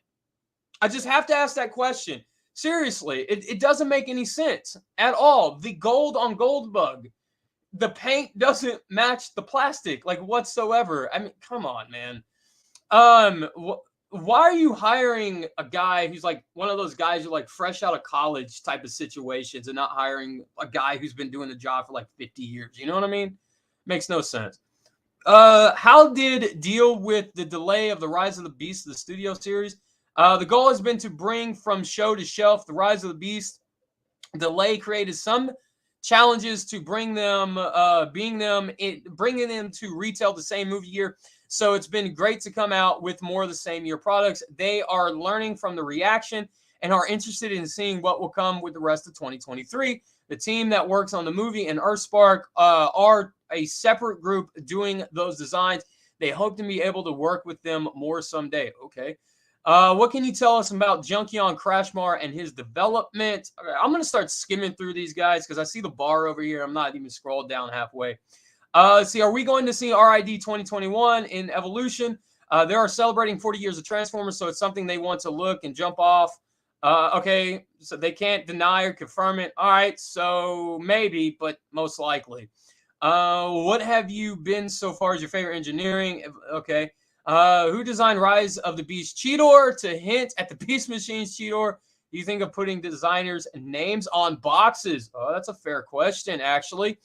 I just have to ask that question. Seriously, it doesn't make any sense at all. The gold on Gold Bug, the paint doesn't match the plastic like whatsoever. I mean, come on, man. Why are you hiring a guy who's like one of those guys who like fresh out of college type of situations and not hiring a guy who's been doing the job for like 50 years? You know what I mean? Makes no sense. How did deal with the delay of the Rise of the Beast of the Studio Series? The goal has been to bring from show to shelf the Rise of the Beast. Delay created some challenges to bringing them to retail the same movie year. So it's been great to come out with more of the same year products. They are learning from the reaction and are interested in seeing what will come with the rest of 2023. The team that works on the movie and Earthspark are a separate group doing those designs. They hope to be able to work with them more someday. Okay. What can you tell us about Junkion Crashmar and his development? Okay, I'm going to start skimming through these guys because I see the bar over here. I'm not even scrolled down halfway. Let's see. Are we going to see RID 2021 in Evolution? They are celebrating 40 years of Transformers, so it's something they want to look and jump off. Okay, so they can't deny or confirm it. All right, so maybe, but most likely. What have you been so far as your favorite engineering? Okay. Who designed Rise of the Beast Cheetor? To hint at the Beast Machines Cheetor, do you think of putting designers' names on boxes? Oh, that's a fair question, actually.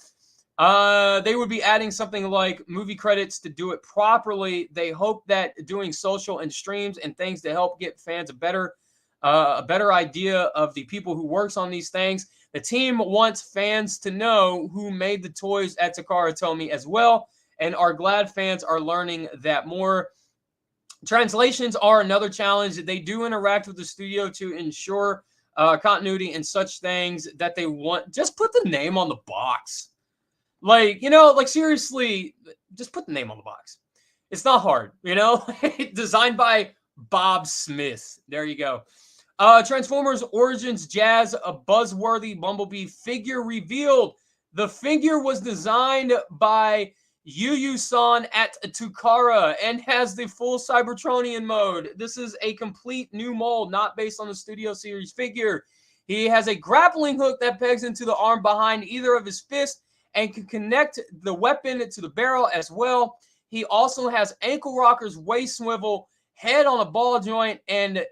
They would be adding something like movie credits to do it properly. They hope that doing social and streams and things to help get fans a better idea of the people who works on these things. The team wants fans to know who made the toys at Takara Tomy as well, and are glad fans are learning that more. Translations are another challenge. They do interact with the studio to ensure continuity and such things that they want. Just put the name on the box. Like, like seriously, just put the name on the box. It's not hard, Designed by Bob Smith. There you go. Transformers Origins Jazz, a buzzworthy Bumblebee figure revealed. The figure was designed by Yu-San at Takara and has the full Cybertronian mode. This is a complete new mold, not based on the Studio Series figure. He has a grappling hook that pegs into the arm behind either of his fists and can connect the weapon to the barrel as well. He also has ankle rockers, waist swivel, head on a ball joint, and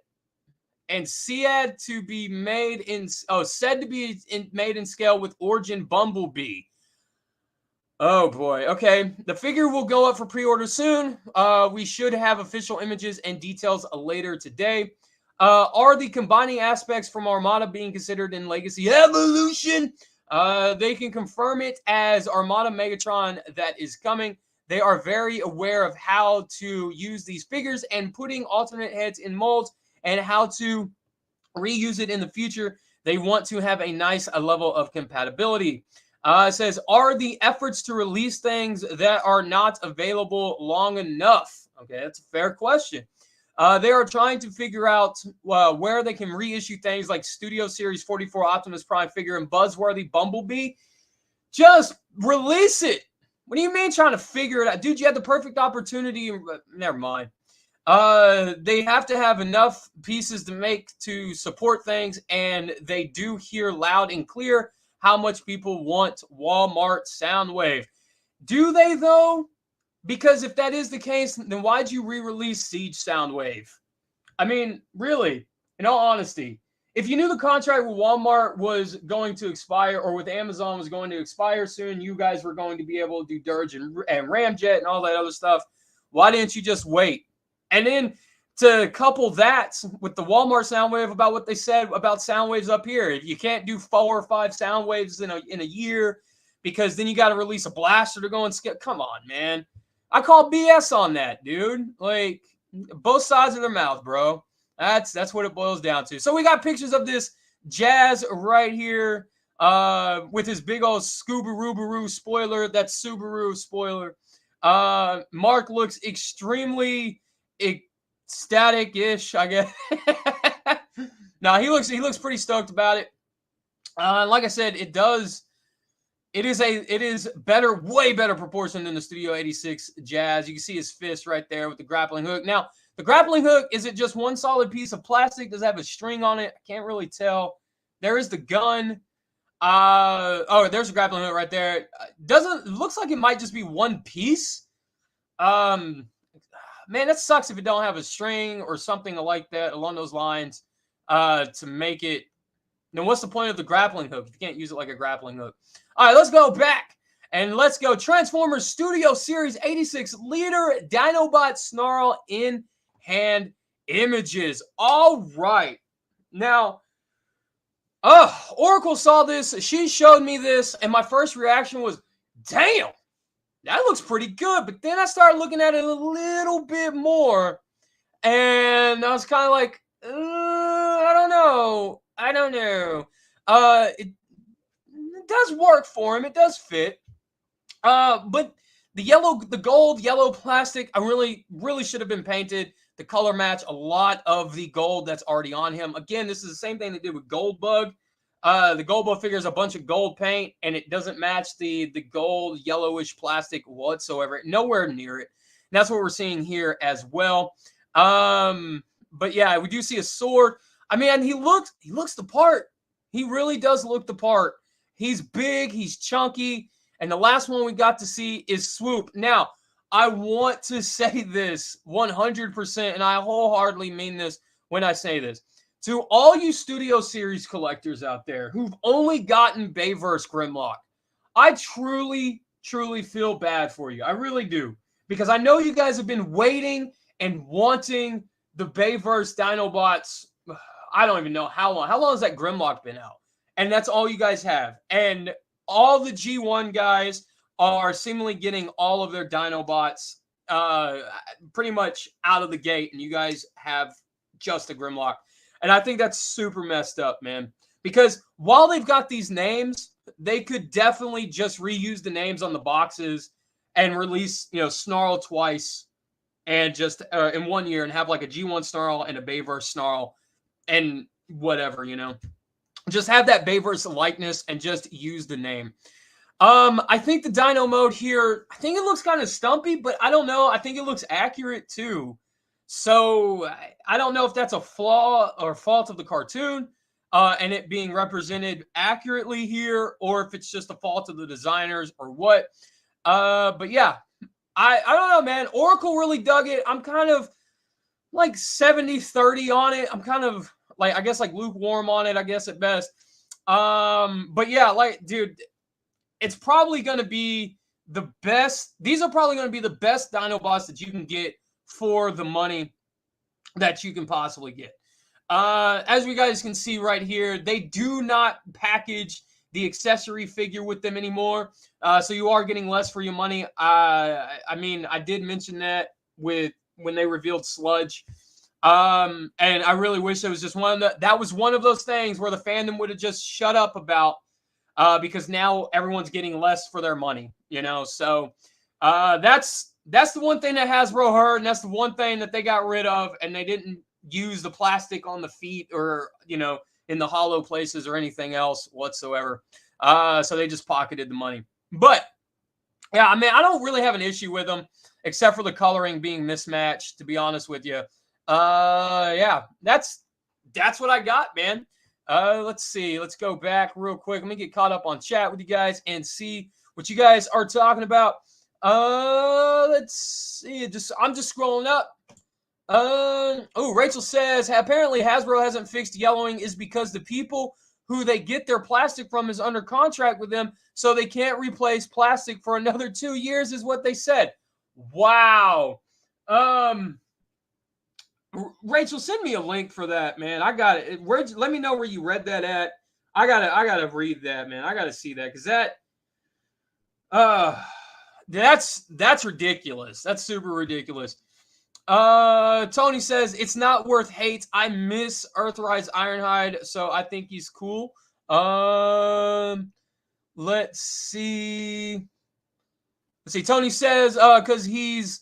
said to be made in scale with Origin Bumblebee. Oh boy. Okay. The figure will go up for pre-order soon. We should have official images and details later today. Are the combining aspects from Armada being considered in Legacy Evolution? They can confirm it as Armada Megatron that is coming. They are very aware of how to use these figures and putting alternate heads in molds and how to reuse it in the future. They want to have a nice level of compatibility. It says, are the efforts to release things that are not available long enough? Okay, that's a fair question. They are trying to figure out where they can reissue things like Studio Series 44 Optimus Prime figure and buzzworthy Bumblebee. Just release it. What do you mean trying to figure it out? Dude, you had the perfect opportunity. Never mind. They have to have enough pieces to support things, and they do hear loud and clear how much people want Walmart Soundwave. Do they, though? Because if that is the case, then why'd you re-release Siege Soundwave? I mean, really, in all honesty, if you knew the contract with Walmart was going to expire or with Amazon was going to expire soon, you guys were going to be able to do Dirge and Ramjet and all that other stuff, why didn't you just wait? And then to couple that with the Walmart Soundwave about what they said about Soundwaves up here, if you can't do 4 or 5 Soundwaves in a year because then you got to release a blaster to go and skip. Come on, man. I call BS on that, dude. Like, both sides of their mouth, bro. That's what it boils down to. So we got pictures of this Jazz right here with his big old Scooby-Roo spoiler. That's Subaru spoiler. Mark looks extremely ecstatic-ish, I guess. No, he looks pretty stoked about it. Like I said, it is better, way better proportion than the Studio 86 Jazz. You can see his fist right there with the grappling hook. Now, the grappling hook, is it just one solid piece of plastic? Does it have a string on it? I can't really tell. There is the gun. There's a grappling hook right there. Looks like it might just be one piece. Man, that sucks if it don't have a string or something like that along those lines to make it. Now, what's the point of the grappling hook if you can't use it like a grappling hook? All right, let's go back and let's go. Transformers Studio Series 86 Leader Dinobot Snarl in hand images. All right. Now, Oracle saw this. She showed me this, and my first reaction was, damn, that looks pretty good. But then I started looking at it a little bit more, and I was kind of like, I don't know. It does work for him. It does fit. But the gold yellow plastic, I really should have been painted to color match a lot of the gold that's already on him. Again, this is the same thing they did with Goldbug. The Goldbug figure is a bunch of gold paint, and it doesn't match the gold yellowish plastic whatsoever. Nowhere near it. that's what we're seeing here as well. But yeah, we do see a sword. I mean, he looks the part. He really does look the part. He's big, he's chunky, and the last one we got to see is Swoop. Now, I want to say this 100%, and I wholeheartedly mean this when I say this. To all you Studio Series collectors out there who've only gotten Bayverse Grimlock, I truly, truly feel bad for you. I really do. Because I know you guys have been waiting and wanting the Bayverse Dinobots. I don't even know how long. How long has that Grimlock been out? And that's all you guys have. And all the G1 guys are seemingly getting all of their Dinobots pretty much out of the gate. And you guys have just a Grimlock. And I think that's super messed up, man. Because while they've got these names, they could definitely just reuse the names on the boxes and release, Snarl twice and just in 1 year and have like a G1 Snarl and a Bayverse Snarl and whatever, Just have that Bayverse likeness and just use the name. I think the Dino mode here, I think it looks kind of stumpy, but I don't know. I think it looks accurate too. So I don't know if that's a flaw or fault of the cartoon and it being represented accurately here, or if it's just a fault of the designers or what. But yeah, I don't know, man. Oracle really dug it. I'm kind of like 70-30 on it. I'm kind of like, I guess like lukewarm on it, I guess at best. But yeah, like, dude, it's probably going to be the best. These are probably going to be the best Dinobots that you can get for the money that you can possibly get. As you guys can see right here, they do not package the accessory figure with them anymore. So you are getting less for your money. I mean, I did mention that when they revealed Sludge. And I really wish it was just that was one of those things where the fandom would have just shut up about, because now everyone's getting less for their money, So that's the one thing that Hasbro heard, and that's the one thing that they got rid of, and they didn't use the plastic on the feet or, in the hollow places or anything else whatsoever. So they just pocketed the money. But yeah, I mean, I don't really have an issue with them except for the coloring being mismatched, to be honest with you. Yeah, that's what I got, man. Let's see. Let's go back real quick. Let me get caught up on chat with you guys and see what you guys are talking about. Let's see. I'm just scrolling up. Rachel says apparently Hasbro hasn't fixed yellowing is because the people who they get their plastic from is under contract with them, so they can't replace plastic for another 2 years, is what they said. Wow. Rachel, send me a link for that, man. I got it. Let me know where you read that at. I gotta read that, man. I gotta see that because that's ridiculous. That's super ridiculous. Tony says it's not worth hate. I miss Earthrise Ironhide, so I think he's cool. Let's see. Tony says because he's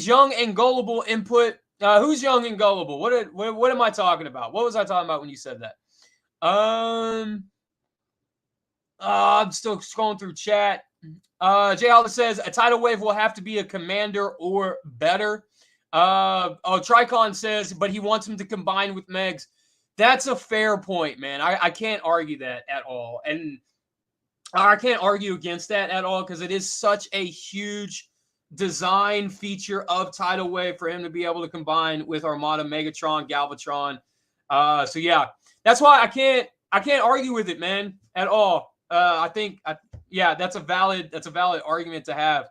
young and gullible. Input. Who's young and gullible? What am I talking about? What was I talking about when you said that? I'm still scrolling through chat. Jay Hollis says a tidal wave will have to be a commander or better. Tricon says, but he wants him to combine with Megs. That's a fair point, man. I can't argue that at all. And I can't argue against that at all because it is such a huge design feature of tidal wave for him to be able to combine with Armada, Megatron, Galvatron. So yeah, that's why I can't argue with it, man, at all. I think that's a valid argument to have.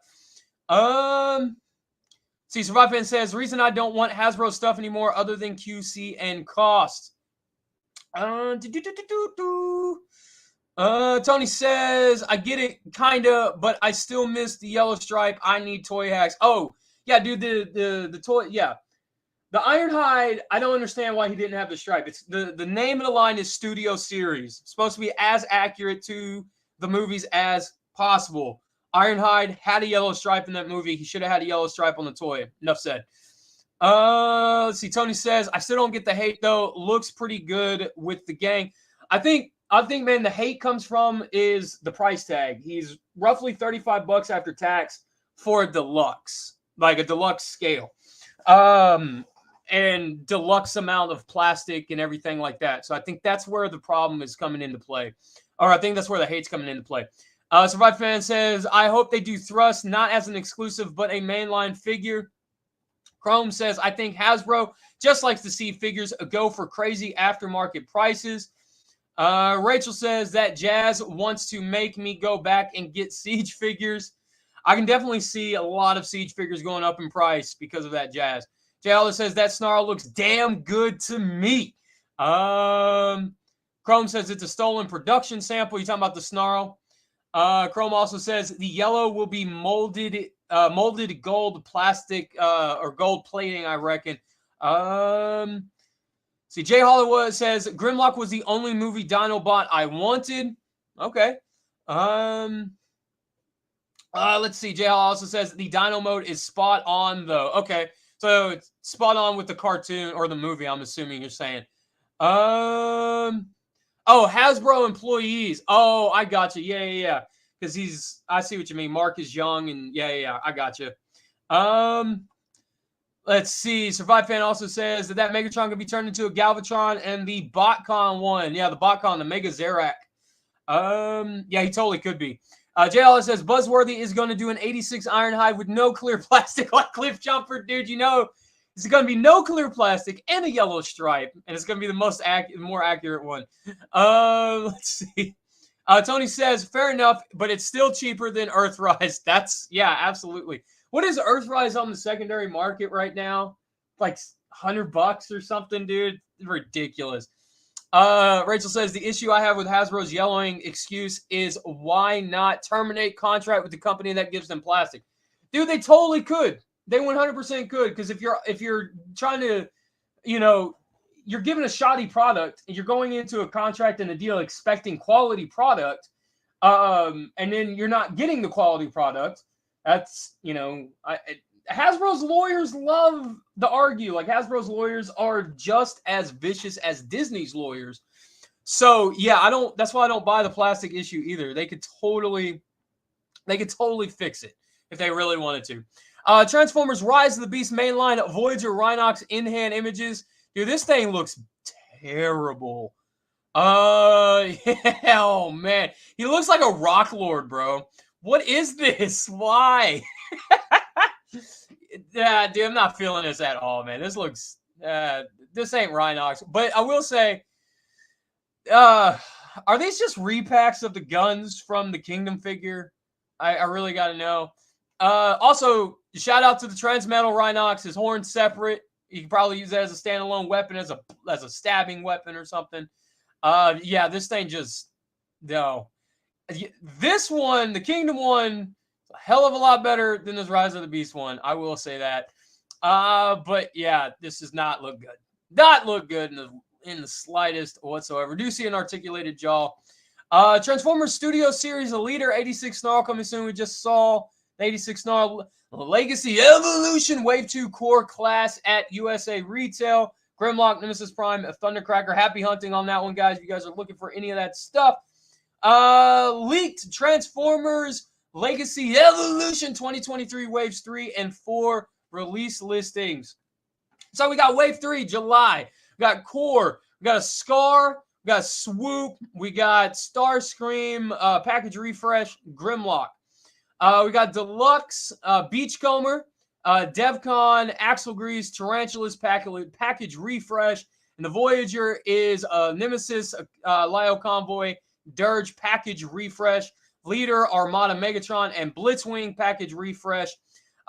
Survive Fan says the reason I don't want Hasbro stuff anymore other than QC and cost. Tony says I get it kinda, but I still miss the yellow stripe. I need toy hacks. Oh yeah, dude, the toy, yeah. The Ironhide, I don't understand why he didn't have the stripe. It's the name of the line is Studio Series. It's supposed to be as accurate to the movies as possible. Ironhide had a yellow stripe in that movie. He should have had a yellow stripe on the toy. Enough said. Let's see. Tony says, I still don't get the hate, though. Looks pretty good with the gang. I think, man, the hate comes from is the price tag. He's roughly $35 after tax for a deluxe. like a deluxe scale, and deluxe amount of plastic and everything like that. So I think that's where the problem is coming into play, or I think that's where the hate's coming into play. Survive Fan says, I hope they do Thrust not as an exclusive but a mainline figure. Chrome says, I think Hasbro just likes to see figures go for crazy aftermarket prices. Rachel says that Jazz wants to make me go back and get Siege figures. I can definitely see a lot of Siege figures going up in price because of that, Jazz. Jay Aller says that Snarl looks damn good to me. Chrome says it's a stolen production sample. You talking about the Snarl? Chrome also says the yellow will be molded gold plastic or gold plating, I reckon. See, Jay Hollywood says Grimlock was the only movie Dinobot I wanted. Okay. Let's see. Jay also says the Dino mode is spot on though. Okay, so it's spot on with the cartoon or the movie. I'm assuming you're saying. Oh, Hasbro employees. Oh, I got you. Yeah. Because I see what you mean. Mark is young, and yeah. I got you. Let's see. Survive Fan also says that Megatron can be turned into a Galvatron, and the BotCon one. Yeah, the BotCon, the Mega Zerak. Yeah, he totally could be. JL says Buzzworthy is going to do an 86 Ironhide with no clear plastic like Cliff Jumper. Dude, you know, it's going to be no clear plastic and a yellow stripe, and it's going to be the more accurate one. Let's see. Tony says, fair enough, but it's still cheaper than Earthrise. Yeah, absolutely. What is Earthrise on the secondary market right now? Like $100 or something, dude. Ridiculous. Rachel says the issue I have with Hasbro's yellowing excuse is why not terminate contract with the company that gives them plastic? Dude, they totally could. They 100% could, because if you're trying to, you're given a shoddy product and you're going into a contract and a deal expecting quality product, and then you're not getting the quality product. That's, Hasbro's lawyers love to argue. Like, Hasbro's lawyers are just as vicious as Disney's lawyers. So yeah, that's why I don't buy the plastic issue either. They could totally fix it if they really wanted to. Transformers Rise of the Beast mainline Voyager Rhinox in-hand images. Dude, this thing looks terrible. Yeah, oh man. He looks like a rock lord, bro. What is this? Why? Yeah, dude, I'm not feeling this at all, man. This looks, this ain't Rhinox. But I will say, are these just repacks of the guns from the Kingdom figure? I really got to know. Also, shout out to the Transmetal Rhinox. His horn's separate. You can probably use that as a standalone weapon, as a stabbing weapon or something. Yeah, this thing just, no. This one, the Kingdom one, a hell of a lot better than this Rise of the Beast one. I will say that. But yeah, this does not look good. Not look good in the slightest whatsoever. Do see an articulated jaw. Transformers Studio Series Leader 86 Snarl coming soon. We just saw the 86 Snarl Legacy Evolution Wave 2 Core Class at USA Retail. Grimlock, Nemesis Prime, Thundercracker. Happy hunting on that one, guys. If you guys are looking for any of that stuff. Leaked Transformers Legacy Evolution 2023 Waves 3 and 4 release listings. So we got Wave 3, July. We got Core. We got a Scar. We got Swoop. We got Starscream, package refresh, Grimlock. We got Deluxe, Beachcomber, DevCon, Axle Grease, Tarantulas package refresh. And the Voyager is Nemesis, Lio Convoy, Dirge package refresh. Leader, Armada Megatron, and Blitzwing package refresh.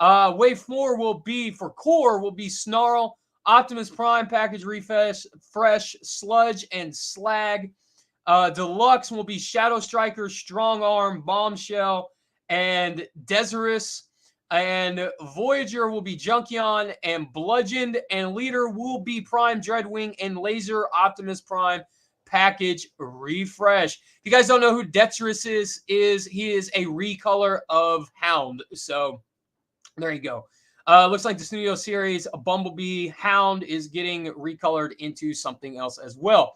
Wave 4 will be, for Core, will be Snarl, Optimus Prime package refresh, Fresh, Sludge, and Slag. Deluxe will be Shadow Striker, Strong Arm, Bombshell, and Desirous. And Voyager will be Junkion and Bludgeoned. And Leader will be Prime Dreadwing and Laser Optimus Prime package refresh. If you guys don't know who Desirous is he is a recolor of Hound. So there you go. Looks like the Studio Series Bumblebee Hound is getting recolored into something else as well.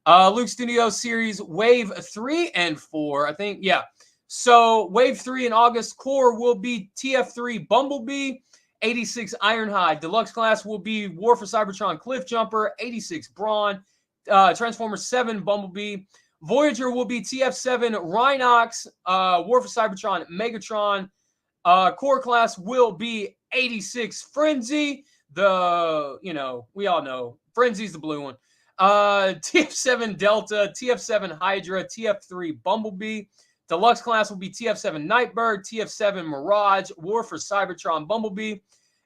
Luke Studio Series Wave 3 and 4, I think. Yeah. So Wave 3 in August, Core will be TF3 Bumblebee, 86 Ironhide. Deluxe class will be War for Cybertron Cliff Jumper, 86 Brawn. Transformer 7 Bumblebee. Voyager will be TF7 Rhinox. War for Cybertron Megatron. Core class will be 86 Frenzy. We all know Frenzy's the blue one. TF7 Delta, TF7 Hydra, TF3 Bumblebee. Deluxe class will be TF7 Nightbird, TF7 Mirage, War for Cybertron Bumblebee.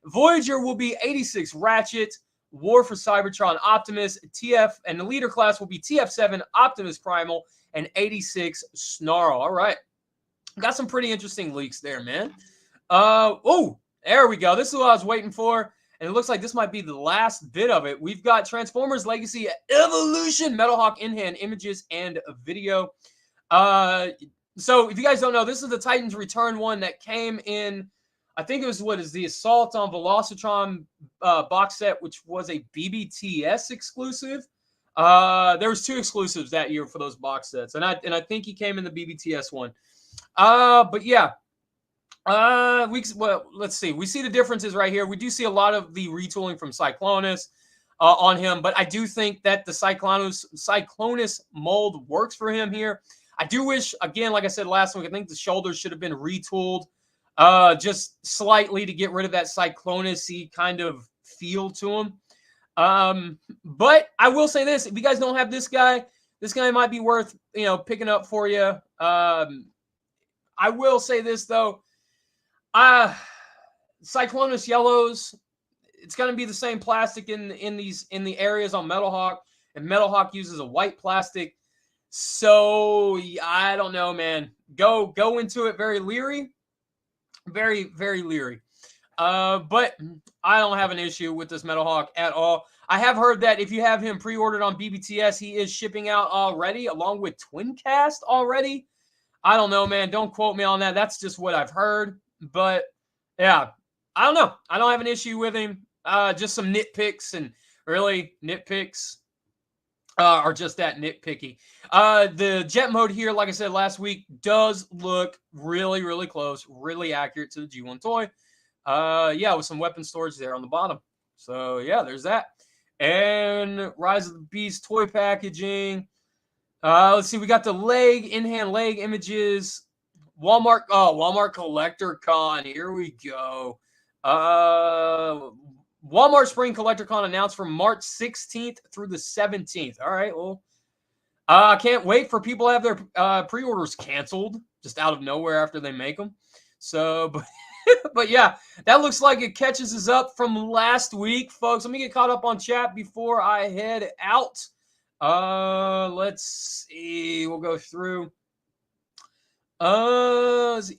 Voyager will be 86 Ratchet, War for Cybertron Optimus, and the leader class will be TF7 Optimus Primal, and 86 Snarl. All right. Got some pretty interesting leaks there, man. Oh, there we go. This is what I was waiting for. And it looks like this might be the last bit of it. We've got Transformers Legacy Evolution, Metalhawk in-hand images and a video. So if you guys don't know, this is the Titans Return one that came in, I think it was the Assault on Velocitron box set, which was a BBTS exclusive. There was 2 exclusives that year for those box sets, and I think he came in the BBTS one. But yeah, let's see. We see the differences right here. We do see a lot of the retooling from Cyclonus on him, but I do think that the Cyclonus mold works for him here. I do wish, again, like I said last week, I think the shoulders should have been retooled just slightly to get rid of that Cyclonus-y kind of feel to him. But I will say this: if you guys don't have this guy might be worth picking up for you. I will say this though: Cyclonus yellows, it's going to be the same plastic in the areas on Metalhawk, and Metalhawk uses a white plastic. So I don't know, man. Go into it very leery, very, very leery. But I don't have an issue with this Metalhawk at all. I have heard that if you have him pre-ordered on BBTS, he is shipping out already, along with Twincast already. I don't know, man. Don't quote me on that. That's just what I've heard. But yeah, I don't know. I don't have an issue with him. Just some nitpicks, and really nitpicks are just that nitpicky. The jet mode here, like I said last week, does look really, really close, really accurate to the G1 toy. Yeah, with some weapon storage there on the bottom. So yeah, there's that. And Rise of the Beast toy packaging. Let's see, we got the in-hand leg images. Walmart Collector Con. Here we go. Walmart Spring Collector Con announced from March 16th through the 17th. All right, well, I can't wait for people to have their pre-orders canceled just out of nowhere after they make them. So, but yeah, that looks like it catches us up from last week, folks. Let me get caught up on chat before I head out. Let's see. We'll go through. That's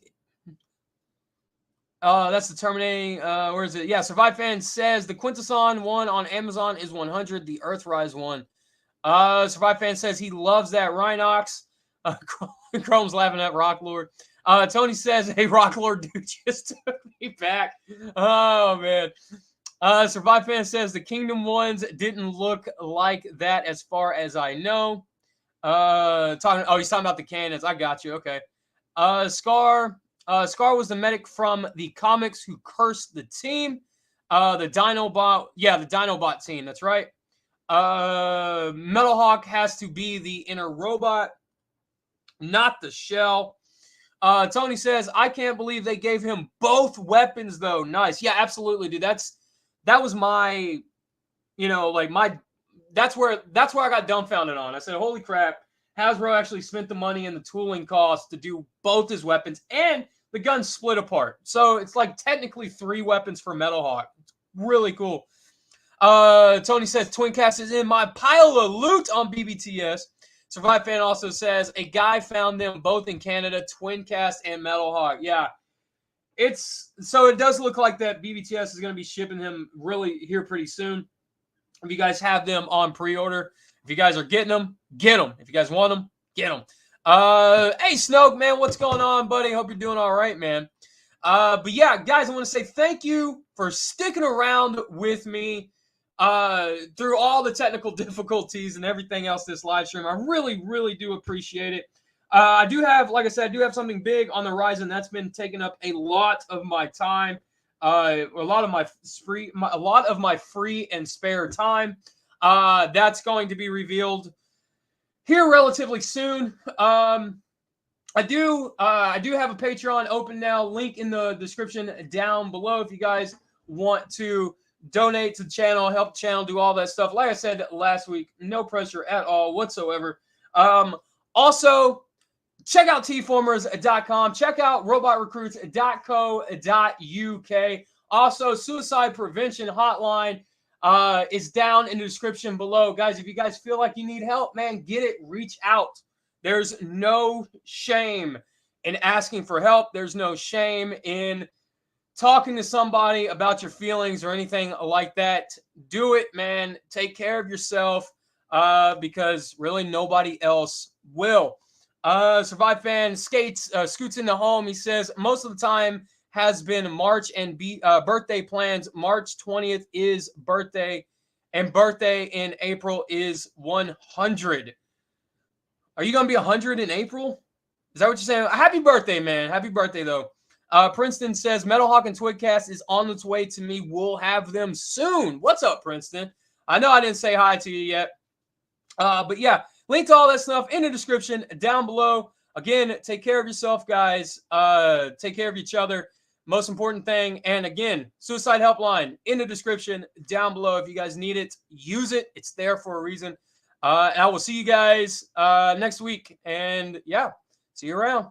the terminating. Where is it? Yeah, Survive Fan says the Quintesson one on Amazon is 100. The Earthrise one. Survive Fan says he loves that Rhinox. Chrome's laughing at Rock Lord. Tony says, "Hey, Rock Lord, dude, just took me back." Oh man. Survive Fan says the Kingdom ones didn't look like that, as far as I know. He's talking about the cannons. I got you. Okay. Scar was the medic from the comics who cursed the team. The Dinobot. Yeah, the Dinobot team. That's right. Metalhawk has to be the inner robot, not the shell. Tony says, I can't believe they gave him both weapons, though. Nice. Yeah, absolutely, dude. That was my, that's where I got dumbfounded on. I said, holy crap, Hasbro actually spent the money and the tooling costs to do both his weapons, and the gun's split apart. So it's like technically 3 weapons for Metalhawk. Really cool. Tony says, Twincast is in my pile of loot on BBTS. Survive Fan also says, a guy found them both in Canada, Twincast and Metalhawk. Yeah. It does look like that BBTS is going to be shipping them really here pretty soon. If you guys have them on pre-order, if you guys are getting them, get them. If you guys want them, get them. Hey, Snoke, man, what's going on, buddy? Hope you're doing all right, man. But yeah, guys, I want to say thank you for sticking around with me through all the technical difficulties and everything else this live stream. I really, really do appreciate it. I do have, like I said, something big on the horizon that's been taking up a lot of my time. a lot of my free and spare time. That's going to be revealed here relatively soon. I do have a Patreon open now. Link in the description down below if you guys want to donate to the channel, help the channel, do all that stuff. Like I said last week, no pressure at all whatsoever. Also, check out tformers.com. Check out robotrecruits.co.uk. Also, suicide prevention hotline is down in the description below. Guys, if you guys feel like you need help, man, get it. Reach out. There's no shame in asking for help. There's no shame in talking to somebody about your feelings or anything like that. Do it, man. Take care of yourself because really nobody else will. Survive fan scoots into home. He says most of the time has been March and birthday plans. March 20th is birthday, and birthday in April is 100. Are you going to be 100 in April? Is that what you're saying? Happy birthday, man. Happy birthday, though. Princeton says, Metal Hawk and Twigcast is on its way to me. We'll have them soon. What's up, Princeton? I know I didn't say hi to you yet. But yeah, link to all that stuff in the description down below. Again, take care of yourself, guys. Take care of each other. Most important thing. And again, suicide helpline in the description down below. If you guys need it, use it. It's there for a reason. And I will see you guys next week. And yeah, see you around.